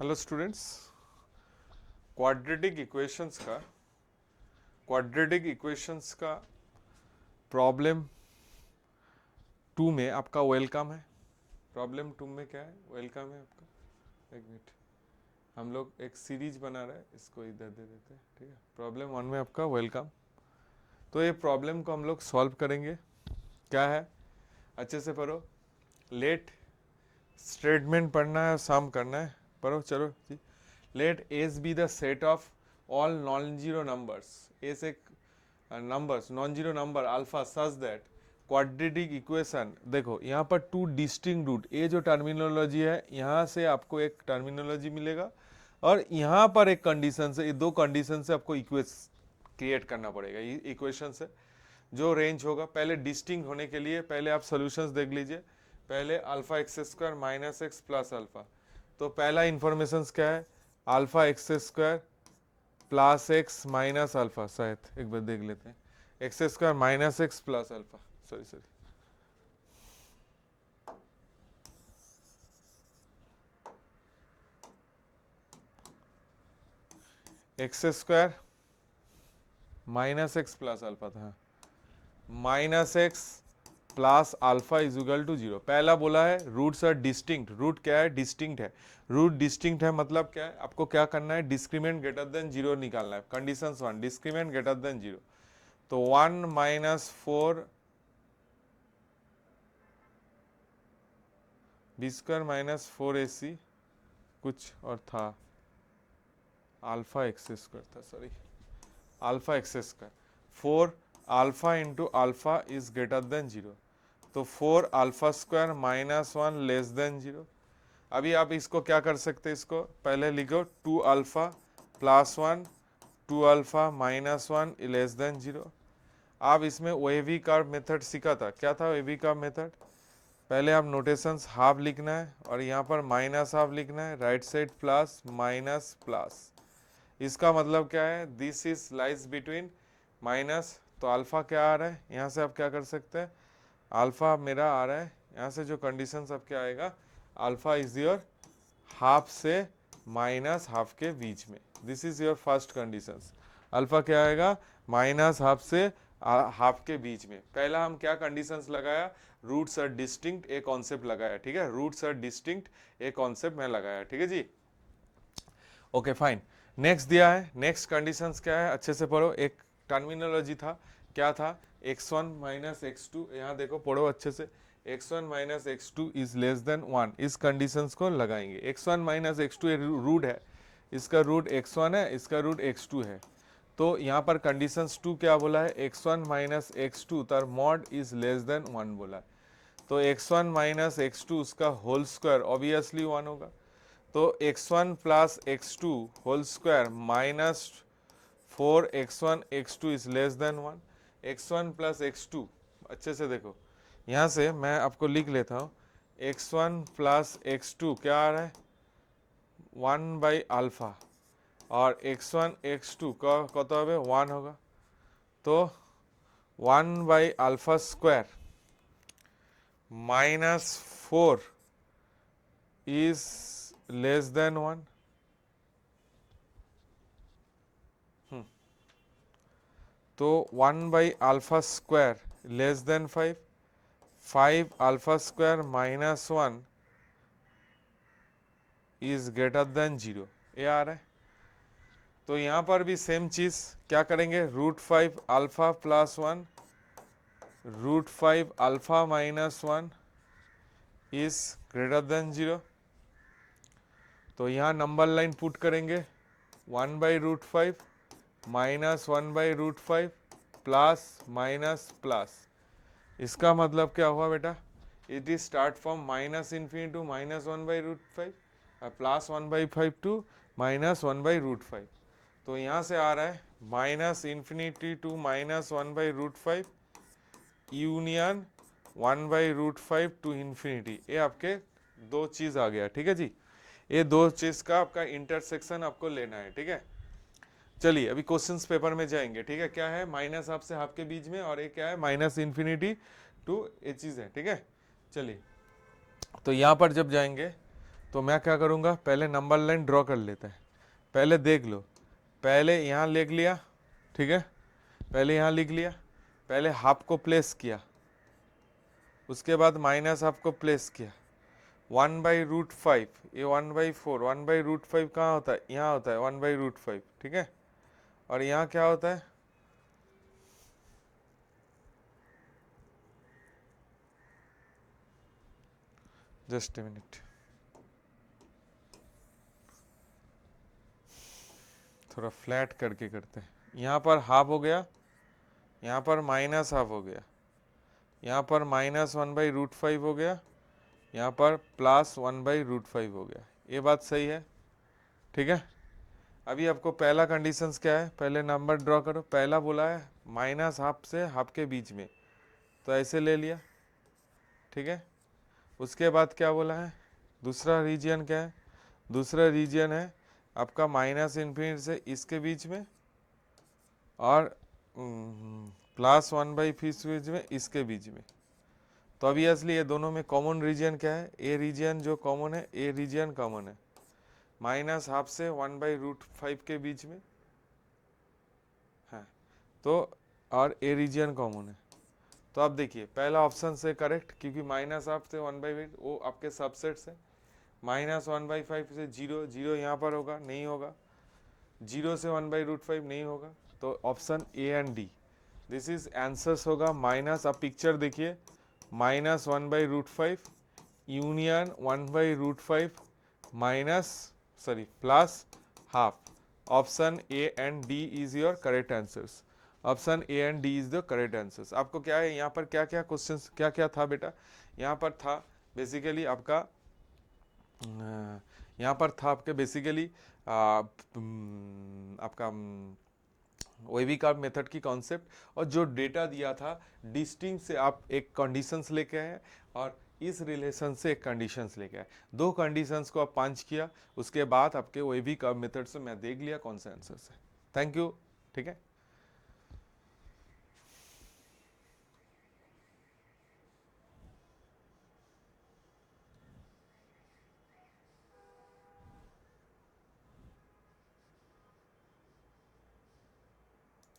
Hello students, quadratic equations का problem 2 में आपका वेलकम है। प्रॉब्लम 2 में क्या है? वेलकम है आपका। एक मिनट, हम लोग एक सीरीज बना रहे हैं, इसको इधर दे देते हैं, ठीक है। प्रॉब्लम 1 में आपका वेलकम। तो ये प्रॉब्लम को हम लोग सॉल्व करेंगे। क्या है, अच्छे से पढ़ो। लेट स्टेटमेंट पढ़ना है, सम करना है, पढ़ो चलो जी। Let S be the set of all non zero numbers. S एक numbers, non zero number alpha such that quadratic equation. देखो यहाँ पर 2 डिस्टिंक्ट रूट, ये जो टर्मिनोलॉजी है यहाँ से आपको एक टर्मिनोलॉजी मिलेगा और यहाँ पर एक कंडीशन से, ये 2 कंडीशन से आपको क्रिएट करना पड़ेगा। ये इक्वेशन से जो रेंज होगा, पहले डिस्टिंक्ट होने के लिए पहले आप सॉल्यूशंस देख लीजिए। पहले alpha x square minus x plus alpha. तो पहला इंफॉर्मेशन क्या है? Alpha x square plus x minus alpha. शायद एक बार देख लेते हैं। X square minus x plus alpha, sorry x square minus x plus alpha था, minus x plus alpha is equal to 0। पहला बोला है रूट्स आर डिस्टिंक्ट। रूट क्या है? डिस्टिंक्ट है। रूट डिस्टिंक्ट है मतलब क्या है? आपको क्या करना है? डिस्क्रीमेंट ग्रेटर देन 0 निकालना है। Condition 1, discriminant greater than 0। तो 1 minus 4 B square minus 4ac कुछ और था, अल्फा एक्स स्क्वायर था, sorry alpha x square. 4 alpha into alpha is greater than 0। तो 4 alpha square minus 1 less than 0। अभी आप इसको क्या कर सकते हैं? इसको पहले लिखो 2 alpha plus 1, 2 alpha minus 1 less than 0। आप इसमें वेवी कर्व मेथड सीखा था। क्या था वेवी कर्व मेथड? पहले आप नोटेशंस हाफ लिखना है और यहाँ पर माइनस हाफ लिखना है, right side plus minus plus. इसका मतलब क्या है? This is lies between minus. तो अल्फा क्या आ रहा है? यहाँ से आप क्या कर सकते हैं? अल्फा मेरा आ रहा है, यहाँ से जो कंडीशन सब क्या आएगा? अल्फा इज योर हाफ से माइनस हाफ के बीच में। This is your first condition. Alpha क्या आएगा? माइनस हाफ से हाफ के बीच में। पहला हम क्या कंडीशंस लगाया? रूट्स आर डिस्टिंक्ट, एक कॉन्सेप्ट लगाया, ठीक है। रूट्स आर डिस्टिंक्ट एक कॉन्सेप्ट में लगाया, ठीक है जी। Okay fine. नेक्स्ट दिया है, नेक्स्ट कंडीशंस क्या है? अच्छे से पढ़ो। एक टर्मिनोलॉजी था, क्या था? x1 minus x2। यहाँ देखो, पढ़ो अच्छे से। x1 minus x2 is less than 1। इस कंडीशंस को लगाएंगे। x1 माइनस x2 रूट है, इसका रूट x1 है, इसका रूट x2 है। तो यहाँ पर कंडीशंस 2 क्या बोला है? x1 माइनस x2 तर मॉड इज लेस देन 1 बोला है। तो x1 माइनस x2 उसका होल स्क्वायर ऑब्वियसली 1 होगा। तो x1 plus x2 whole square minus 4x1 x2 is less than 1। x1 plus x2, अच्छे से देखो, यहाँ से मैं आपको लिख लेता हूँ। x1 प्लस x2 क्या आ रहा है? 1 बाई अल्फा, और x1 x2 का कत হবে? 1 होगा। तो 1 by alpha square minus 4 is less than 1। तो 1 by alpha square less than 5, 5 alpha square minus 1 is greater than 0। ये आ रहा है। तो यहाँ पर भी सेम चीज क्या करेंगे? Root 5 alpha plus 1, root 5 alpha minus 1 is greater than 0। तो यहाँ नंबर लाइन पुट करेंगे, 1 by root 5 minus 1 by root 5 plus minus plus. इसका मतलब क्या हुआ बेटा? It is start from minus infinity to minus 1 by root 5, plus 1 by 5 to minus 1 by root 5। तो यहाँ से आ रहा है minus infinity to minus 1 by root 5 union 1 by root 5 to infinity. ये आपके 2 चीज आ गया, ठीक है जी। ये 2 चीज का आपका इंटरसेक्शन आपको लेना है, ठीक है। चलिए अभी क्वेश्चंस पेपर में जाएंगे, ठीक है। क्या है? माइनस हाफ से हाफ के बीच में, और ये क्या है? माइनस इन्फिनिटी टू, ये चीज है, ठीक है। चलिए, तो यहाँ पर जब जाएंगे तो मैं क्या करूँगा, पहले नंबर लाइन ड्रॉ कर लेते हैं। पहले देख लो, पहले यहाँ लिख लिया, ठीक है, पहले यहाँ लिख लिया, पहले हाफ को प्लेस किया, उसके बाद माइनस हाफ को प्लेस किया, 1/√5, ये 1/4, 1/√5 कहाँ होता है, यहाँ होता है 1/√5, ठीक है। और यहाँ क्या होता है, जस्ट ए मिनट, थोड़ा फ्लैट करके करते हैं। यहाँ पर हाफ हो गया, यहाँ पर माइनस हाफ हो गया, यहाँ पर -1/√5 हो गया, यहाँ पर +1/√5 हो गया। ये बात सही है, ठीक है। अभी आपको पहला कंडीशंस क्या है, पहले नंबर ड्रॉ करो। पहला बोला है माइनस हाफ से हाफ के बीच में, तो ऐसे ले लिया, ठीक है। उसके बाद क्या बोला है, दूसरा रीजन क्या है, दूसरा रीजन है आपका -∞ से इसके बीच में और +1/5 बीच में, इसके बीच में। तो ऑब्वियसली ये दोनों में कॉमन रीजन क्या है, ए रीजन जो कॉमन है, ए रीजन कॉमन है, -½ से 1/√5 के बीच में है, तो और ए रीजन कॉमन है। तो आप देखिए पहला ऑप्शन से करेक्ट, क्योंकि -½ से 1/8 वो आपके सबसेट से, -1/5 से 0, 0 यहाँ पर होगा, नहीं होगा, 0 से 1/√5 नहीं होगा, तो option A and D this is answers होगा। माइनस, आप पिक्चर देखिए, -1/√5 union 1/√5 plus half, option A and D is your correct answers. Option A and D is the correct answers. आपको क्या है यहाँ पर, क्या क्या क्वेश्चंस, क्या क्या था बेटा, यहाँ पर था बेसिकली आपका, यहाँ पर था आपके बेसिकली आपका वेवी कर्व मेथड की कॉन्सेप्ट, और जो डेटा दिया था डिस्टिंक्ट से आप एक कंडीशंस लेके आए और इस रिलेशन से एक कंडीशंस लेके आए, दो कंडीशंस को आप पंच किया, उसके बाद आपके वेवी कर्व मेथड से मैं देख लिया कौन सा आंसर है। थैंक यू, ठीक है।